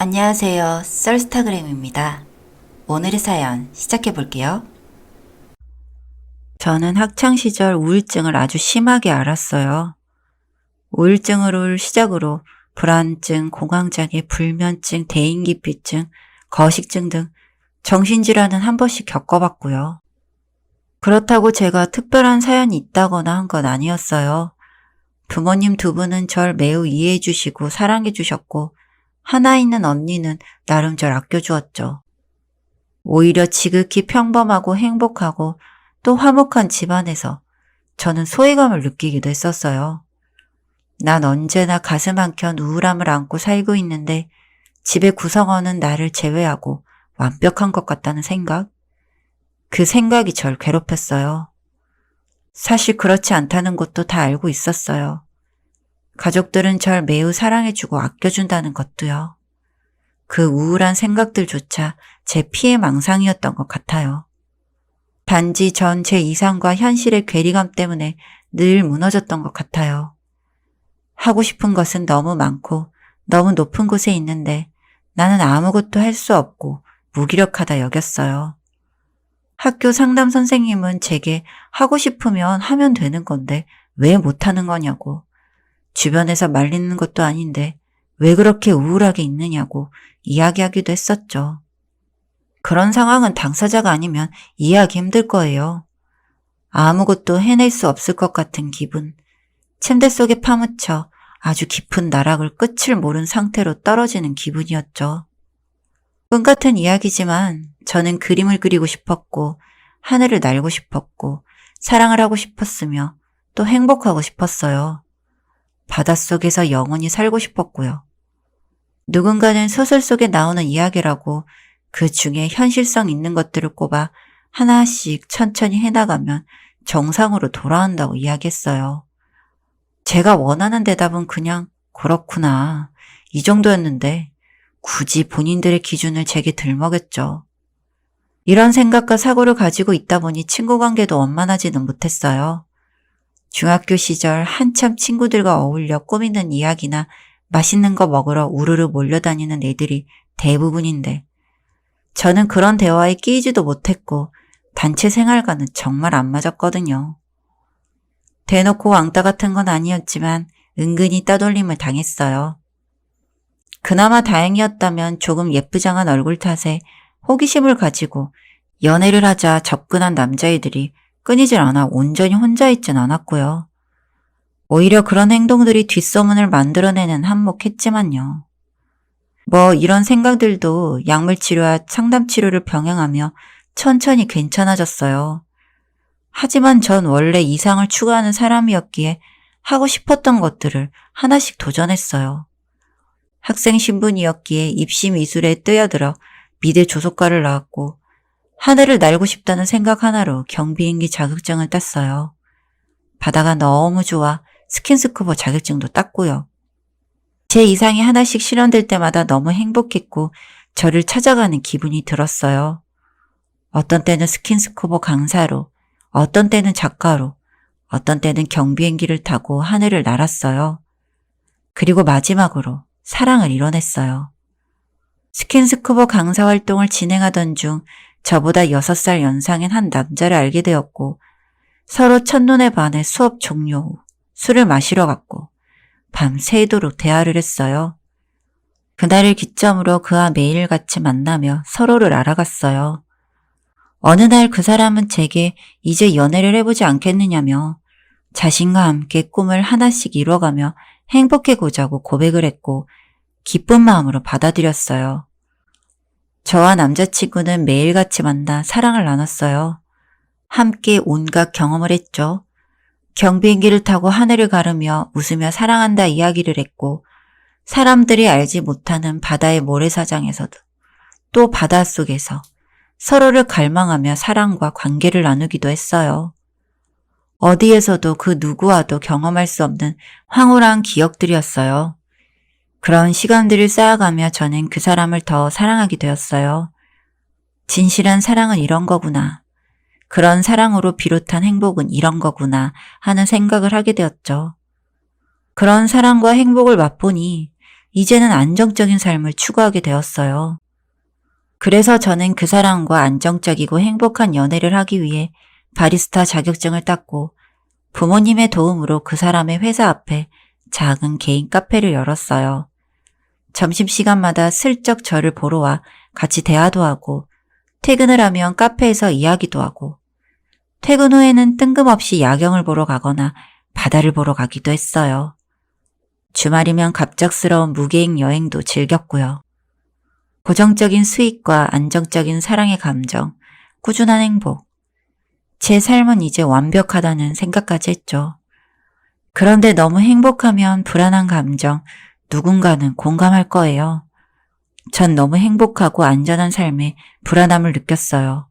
안녕하세요. 썰스타그램입니다. 오늘의 사연 시작해 볼게요. 저는 학창시절 우울증을 아주 심하게 앓았어요. 우울증을 시작으로 불안증, 공황장애, 불면증, 대인기피증, 거식증 등 정신질환은 한 번씩 겪어봤고요. 그렇다고 제가 특별한 사연이 있다거나 한 건 아니었어요. 부모님 두 분은 절 매우 이해해 주시고 사랑해 주셨고 하나 있는 언니는 나름 절 아껴주었죠. 오히려 지극히 평범하고 행복하고 또 화목한 집안에서 저는 소외감을 느끼기도 했었어요. 난 언제나 가슴 한켠 우울함을 안고 살고 있는데 집의 구성원은 나를 제외하고 완벽한 것 같다는 생각? 그 생각이 절 괴롭혔어요. 사실 그렇지 않다는 것도 다 알고 있었어요. 가족들은 절 매우 사랑해주고 아껴준다는 것도요. 그 우울한 생각들조차 제 피해 망상이었던 것 같아요. 단지 전 제 이상과 현실의 괴리감 때문에 늘 무너졌던 것 같아요. 하고 싶은 것은 너무 많고 너무 높은 곳에 있는데 나는 아무것도 할 수 없고 무기력하다 여겼어요. 학교 상담 선생님은 제게 하고 싶으면 하면 되는 건데 왜 못하는 거냐고, 주변에서 말리는 것도 아닌데 왜 그렇게 우울하게 있느냐고 이야기하기도 했었죠. 그런 상황은 당사자가 아니면 이해하기 힘들 거예요. 아무것도 해낼 수 없을 것 같은 기분, 침대 속에 파묻혀 아주 깊은 나락을 끝을 모른 상태로 떨어지는 기분이었죠. 꿈 같은 이야기지만 저는 그림을 그리고 싶었고 하늘을 날고 싶었고 사랑을 하고 싶었으며 또 행복하고 싶었어요. 바닷속에서 영원히 살고 싶었고요. 누군가는 소설 속에 나오는 이야기라고 그 중에 현실성 있는 것들을 꼽아 하나씩 천천히 해나가면 정상으로 돌아온다고 이야기했어요. 제가 원하는 대답은 그냥 그렇구나, 이 정도였는데 굳이 본인들의 기준을 제게 들먹였죠. 이런 생각과 사고를 가지고 있다 보니 친구 관계도 원만하지는 못했어요. 중학교 시절 한참 친구들과 어울려 꾸미는 이야기나 맛있는 거 먹으러 우르르 몰려다니는 애들이 대부분인데 저는 그런 대화에 끼이지도 못했고 단체 생활과는 정말 안 맞았거든요. 대놓고 왕따 같은 건 아니었지만 은근히 따돌림을 당했어요. 그나마 다행이었다면 조금 예쁘장한 얼굴 탓에 호기심을 가지고 연애를 하자 접근한 남자애들이 끊이질 않아 온전히 혼자 있진 않았고요. 오히려 그런 행동들이 뒷소문을 만들어내는 한몫했지만요. 이런 생각들도 약물치료와 상담치료를 병행하며 천천히 괜찮아졌어요. 하지만 전 원래 이상을 추구하는 사람이었기에 하고 싶었던 것들을 하나씩 도전했어요. 학생 신분이었기에 입시 미술에 뛰어들어 미대 조속과를 나왔고 하늘을 날고 싶다는 생각 하나로 경비행기 자격증을 땄어요. 바다가 너무 좋아 스킨스쿠버 자격증도 땄고요. 제 이상이 하나씩 실현될 때마다 너무 행복했고 저를 찾아가는 기분이 들었어요. 어떤 때는 스킨스쿠버 강사로, 어떤 때는 작가로, 어떤 때는 경비행기를 타고 하늘을 날았어요. 그리고 마지막으로 사랑을 이뤄냈어요. 스킨스쿠버 강사 활동을 진행하던 중 저보다 6살 연상인 한 남자를 알게 되었고 서로 첫눈에 반해 수업 종료 후 술을 마시러 갔고 밤새도록 대화를 했어요. 그날을 기점으로 그와 매일같이 만나며 서로를 알아갔어요. 어느 날 그 사람은 제게 이제 연애를 해보지 않겠느냐며 자신과 함께 꿈을 하나씩 이뤄가며 행복해보자고 고백을 했고 기쁜 마음으로 받아들였어요. 저와 남자친구는 매일같이 만나 사랑을 나눴어요. 함께 온갖 경험을 했죠. 경비행기를 타고 하늘을 가르며 웃으며 사랑한다 이야기를 했고 사람들이 알지 못하는 바다의 모래사장에서도 또 바닷속에서 서로를 갈망하며 사랑과 관계를 나누기도 했어요. 어디에서도 그 누구와도 경험할 수 없는 황홀한 기억들이었어요. 그런 시간들을 쌓아가며 저는 그 사람을 더 사랑하게 되었어요. 진실한 사랑은 이런 거구나. 그런 사랑으로 비롯한 행복은 이런 거구나 하는 생각을 하게 되었죠. 그런 사랑과 행복을 맛보니 이제는 안정적인 삶을 추구하게 되었어요. 그래서 저는 그 사람과 안정적이고 행복한 연애를 하기 위해 바리스타 자격증을 땄고 부모님의 도움으로 그 사람의 회사 앞에 작은 개인 카페를 열었어요. 점심시간마다 슬쩍 저를 보러 와 같이 대화도 하고 퇴근을 하면 카페에서 이야기도 하고 퇴근 후에는 뜬금없이 야경을 보러 가거나 바다를 보러 가기도 했어요. 주말이면 갑작스러운 무계획 여행도 즐겼고요. 고정적인 수익과 안정적인 사랑의 감정, 꾸준한 행복. 제 삶은 이제 완벽하다는 생각까지 했죠. 그런데 너무 행복하면 불안한 감정, 누군가는 공감할 거예요. 전 너무 행복하고 안전한 삶에 불안함을 느꼈어요.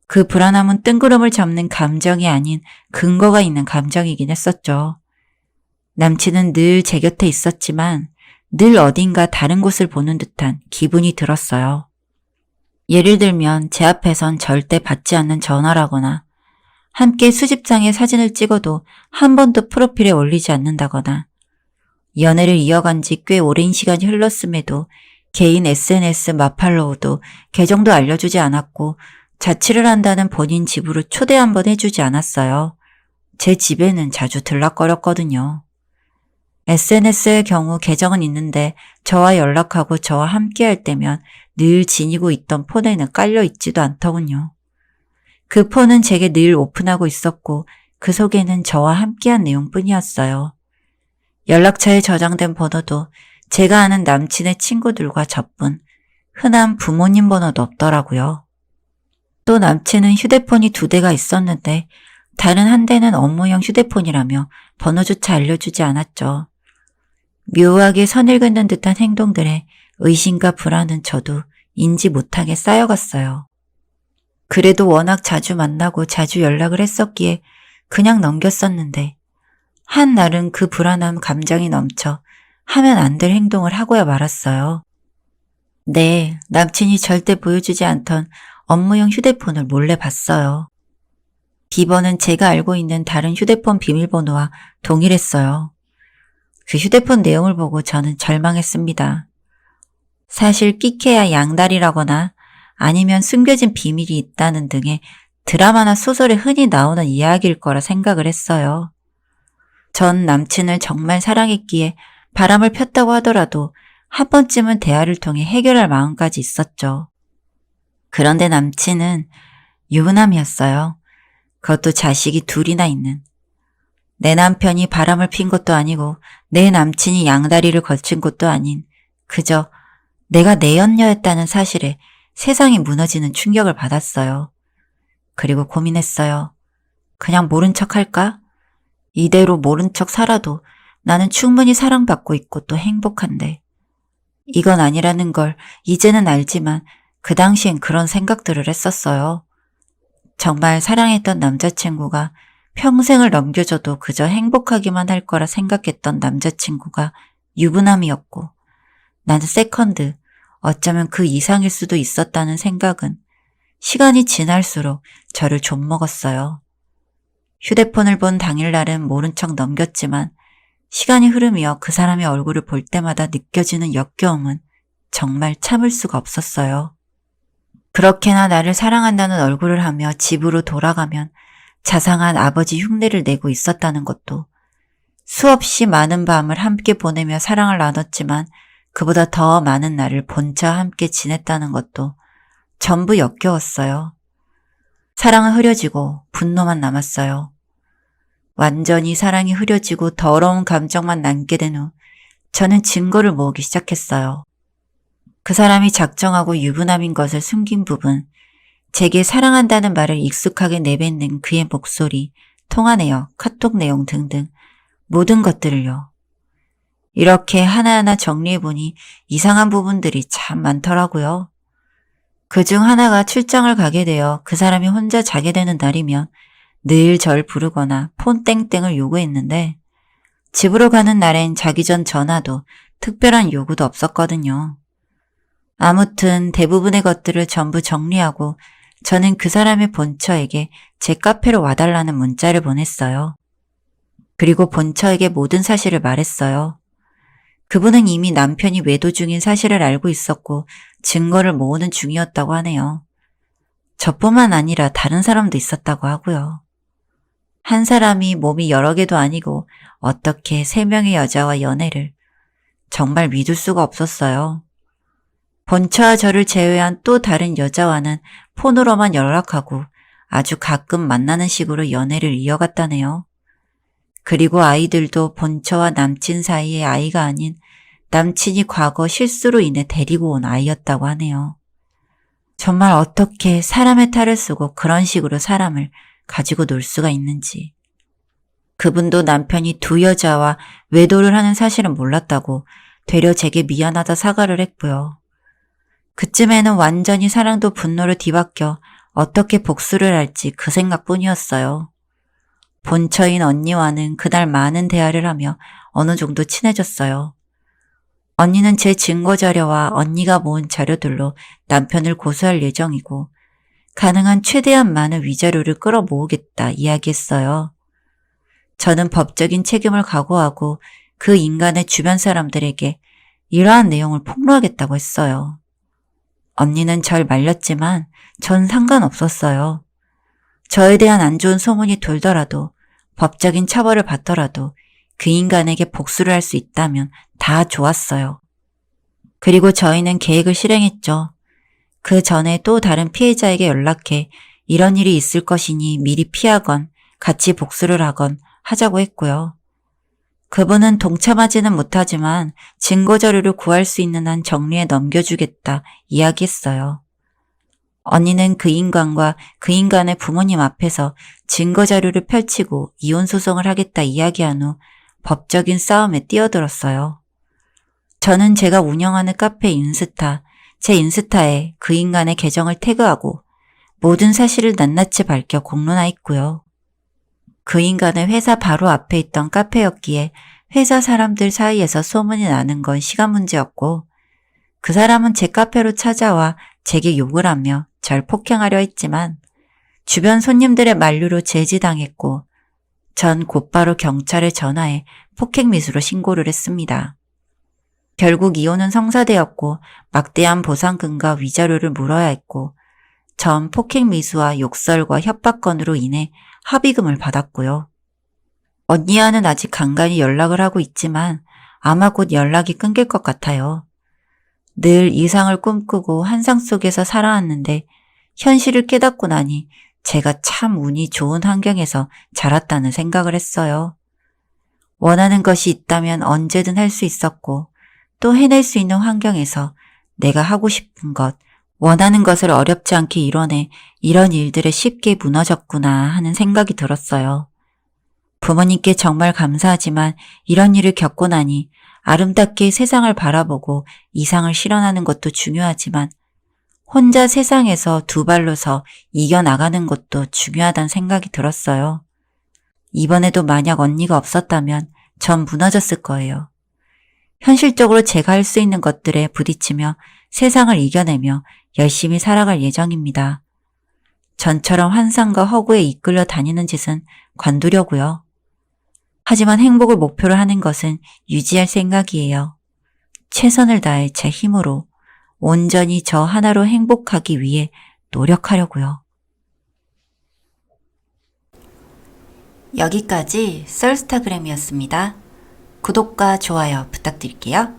그 불안함은 뜬구름을 잡는 감정이 아닌 근거가 있는 감정이긴 했었죠. 남친은 늘 제 곁에 있었지만 늘 어딘가 다른 곳을 보는 듯한 기분이 들었어요. 예를 들면 제 앞에선 절대 받지 않는 전화라거나 함께 수집상에 사진을 찍어도 한 번도 프로필에 올리지 않는다거나 연애를 이어간 지 꽤 오랜 시간이 흘렀음에도 개인 SNS 마팔로우도 계정도 알려주지 않았고 자취를 한다는 본인 집으로 초대 한번 해주지 않았어요. 제 집에는 자주 들락거렸거든요. SNS의 경우 계정은 있는데 저와 연락하고 저와 함께할 때면 늘 지니고 있던 폰에는 깔려 있지도 않더군요. 그 폰은 제게 늘 오픈하고 있었고 그 속에는 저와 함께한 내용뿐이었어요. 연락처에 저장된 번호도 제가 아는 남친의 친구들과 저뿐, 흔한 부모님 번호도 없더라고요. 또 남친은 휴대폰이 2대가 있었는데 다른 한 대는 업무용 휴대폰이라며 번호조차 알려주지 않았죠. 묘하게 선을 긋는 듯한 행동들에 의심과 불안은 저도 인지 못하게 쌓여갔어요. 그래도 워낙 자주 만나고 자주 연락을 했었기에 그냥 넘겼었는데 한날은 그 불안함 감정이 넘쳐 하면 안 될 행동을 하고야 말았어요. 네, 남친이 절대 보여주지 않던 업무용 휴대폰을 몰래 봤어요. 비번은 제가 알고 있는 다른 휴대폰 비밀번호와 동일했어요. 그 휴대폰 내용을 보고 저는 절망했습니다. 사실 끼케야 양다리라거나 아니면 숨겨진 비밀이 있다는 등의 드라마나 소설에 흔히 나오는 이야기일 거라 생각을 했어요. 전 남친을 정말 사랑했기에 바람을 폈다고 하더라도 한 번쯤은 대화를 통해 해결할 마음까지 있었죠. 그런데 남친은 유부남이었어요. 그것도 자식이 2이나 있는. 내 남편이 바람을 핀 것도 아니고 내 남친이 양다리를 걸친 것도 아닌 그저 내가 내연녀였다는 사실에 세상이 무너지는 충격을 받았어요. 그리고 고민했어요. 그냥 모른 척 할까? 이대로 모른 척 살아도 나는 충분히 사랑받고 있고 또 행복한데. 이건 아니라는 걸 이제는 알지만 그 당시엔 그런 생각들을 했었어요. 정말 사랑했던 남자친구가 평생을 넘겨줘도 그저 행복하기만 할 거라 생각했던 남자친구가 유부남이었고 나는 세컨드, 어쩌면 그 이상일 수도 있었다는 생각은 시간이 지날수록 저를 좀먹었어요. 휴대폰을 본 당일날은 모른 척 넘겼지만 시간이 흐르며 그 사람의 얼굴을 볼 때마다 느껴지는 역겨움은 정말 참을 수가 없었어요. 그렇게나 나를 사랑한다는 얼굴을 하며 집으로 돌아가면 자상한 아버지 흉내를 내고 있었다는 것도, 수없이 많은 밤을 함께 보내며 사랑을 나눴지만 그보다 더 많은 날을 본처와 함께 지냈다는 것도 전부 역겨웠어요. 사랑은 흐려지고 분노만 남았어요. 완전히 사랑이 흐려지고 더러운 감정만 남게 된 후 저는 증거를 모으기 시작했어요. 그 사람이 작정하고 유부남인 것을 숨긴 부분, 제게 사랑한다는 말을 익숙하게 내뱉는 그의 목소리, 통화 내역, 카톡 내용 등등 모든 것들을요. 이렇게 하나하나 정리해보니 이상한 부분들이 참 많더라고요. 그중 하나가 출장을 가게 되어 그 사람이 혼자 자게 되는 날이면 늘 절 부르거나 폰 땡땡을 요구했는데 집으로 가는 날엔 자기 전 전화도 특별한 요구도 없었거든요. 아무튼 대부분의 것들을 전부 정리하고 저는 그 사람의 본처에게 제 카페로 와달라는 문자를 보냈어요. 그리고 본처에게 모든 사실을 말했어요. 그분은 이미 남편이 외도 중인 사실을 알고 있었고 증거를 모으는 중이었다고 하네요. 저뿐만 아니라 다른 사람도 있었다고 하고요. 한 사람이 몸이 여러 개도 아니고 어떻게 3명의 여자와 연애를 정말 믿을 수가 없었어요. 본처와 저를 제외한 또 다른 여자와는 폰으로만 연락하고 아주 가끔 만나는 식으로 연애를 이어갔다네요. 그리고 아이들도 본처와 남친 사이의 아이가 아닌 남친이 과거 실수로 인해 데리고 온 아이였다고 하네요. 정말 어떻게 사람의 탈을 쓰고 그런 식으로 사람을 가지고 놀 수가 있는지. 그분도 남편이 2 여자와 외도를 하는 사실은 몰랐다고 되려 제게 미안하다 사과를 했고요. 그쯤에는 완전히 사랑도 분노로 뒤바뀌어 어떻게 복수를 할지 그 생각뿐이었어요. 본처인 언니와는 그날 많은 대화를 하며 어느 정도 친해졌어요. 언니는 제 증거자료와 언니가 모은 자료들로 남편을 고소할 예정이고 가능한 최대한 많은 위자료를 끌어모으겠다 이야기했어요. 저는 법적인 책임을 각오하고 그 인간의 주변 사람들에게 이러한 내용을 폭로하겠다고 했어요. 언니는 절 말렸지만 전 상관없었어요. 저에 대한 안 좋은 소문이 돌더라도 법적인 처벌을 받더라도 그 인간에게 복수를 할 수 있다면 다 좋았어요. 그리고 저희는 계획을 실행했죠. 그 전에 또 다른 피해자에게 연락해 이런 일이 있을 것이니 미리 피하건 같이 복수를 하건 하자고 했고요. 그분은 동참하지는 못하지만 증거자료를 구할 수 있는 한 정리해 넘겨주겠다 이야기했어요. 언니는 그 인간과 그 인간의 부모님 앞에서 증거자료를 펼치고 이혼소송을 하겠다 이야기한 후 법적인 싸움에 뛰어들었어요. 저는 제가 운영하는 카페 인스타, 제 인스타에 그 인간의 계정을 태그하고 모든 사실을 낱낱이 밝혀 공론화했고요. 그 인간은 회사 바로 앞에 있던 카페였기에 회사 사람들 사이에서 소문이 나는 건 시간 문제였고 그 사람은 제 카페로 찾아와 제게 욕을 하며 절 폭행하려 했지만 주변 손님들의 만류로 제지당했고 전 곧바로 경찰에 전화해 폭행 미수로 신고를 했습니다. 결국 이혼은 성사되었고 막대한 보상금과 위자료를 물어야 했고 전 폭행 미수와 욕설과 협박건으로 인해 합의금을 받았고요. 언니와는 아직 간간히 연락을 하고 있지만 아마 곧 연락이 끊길 것 같아요. 늘 이상을 꿈꾸고 환상 속에서 살아왔는데 현실을 깨닫고 나니 제가 참 운이 좋은 환경에서 자랐다는 생각을 했어요. 원하는 것이 있다면 언제든 할 수 있었고 또 해낼 수 있는 환경에서 내가 하고 싶은 것, 원하는 것을 어렵지 않게 이뤄내 이런 일들에 쉽게 무너졌구나 하는 생각이 들었어요. 부모님께 정말 감사하지만 이런 일을 겪고 나니 아름답게 세상을 바라보고 이상을 실현하는 것도 중요하지만 혼자 세상에서 2 발로 서 이겨나가는 것도 중요하다는 생각이 들었어요. 이번에도 만약 언니가 없었다면 전 무너졌을 거예요. 현실적으로 제가 할 수 있는 것들에 부딪히며 세상을 이겨내며 열심히 살아갈 예정입니다. 전처럼 환상과 허구에 이끌려 다니는 짓은 관두려고요. 하지만 행복을 목표로 하는 것은 유지할 생각이에요. 최선을 다해 제 힘으로 온전히 저 하나로 행복하기 위해 노력하려고요. 여기까지 썰스타그램이었습니다. 구독과 좋아요 부탁드릴게요.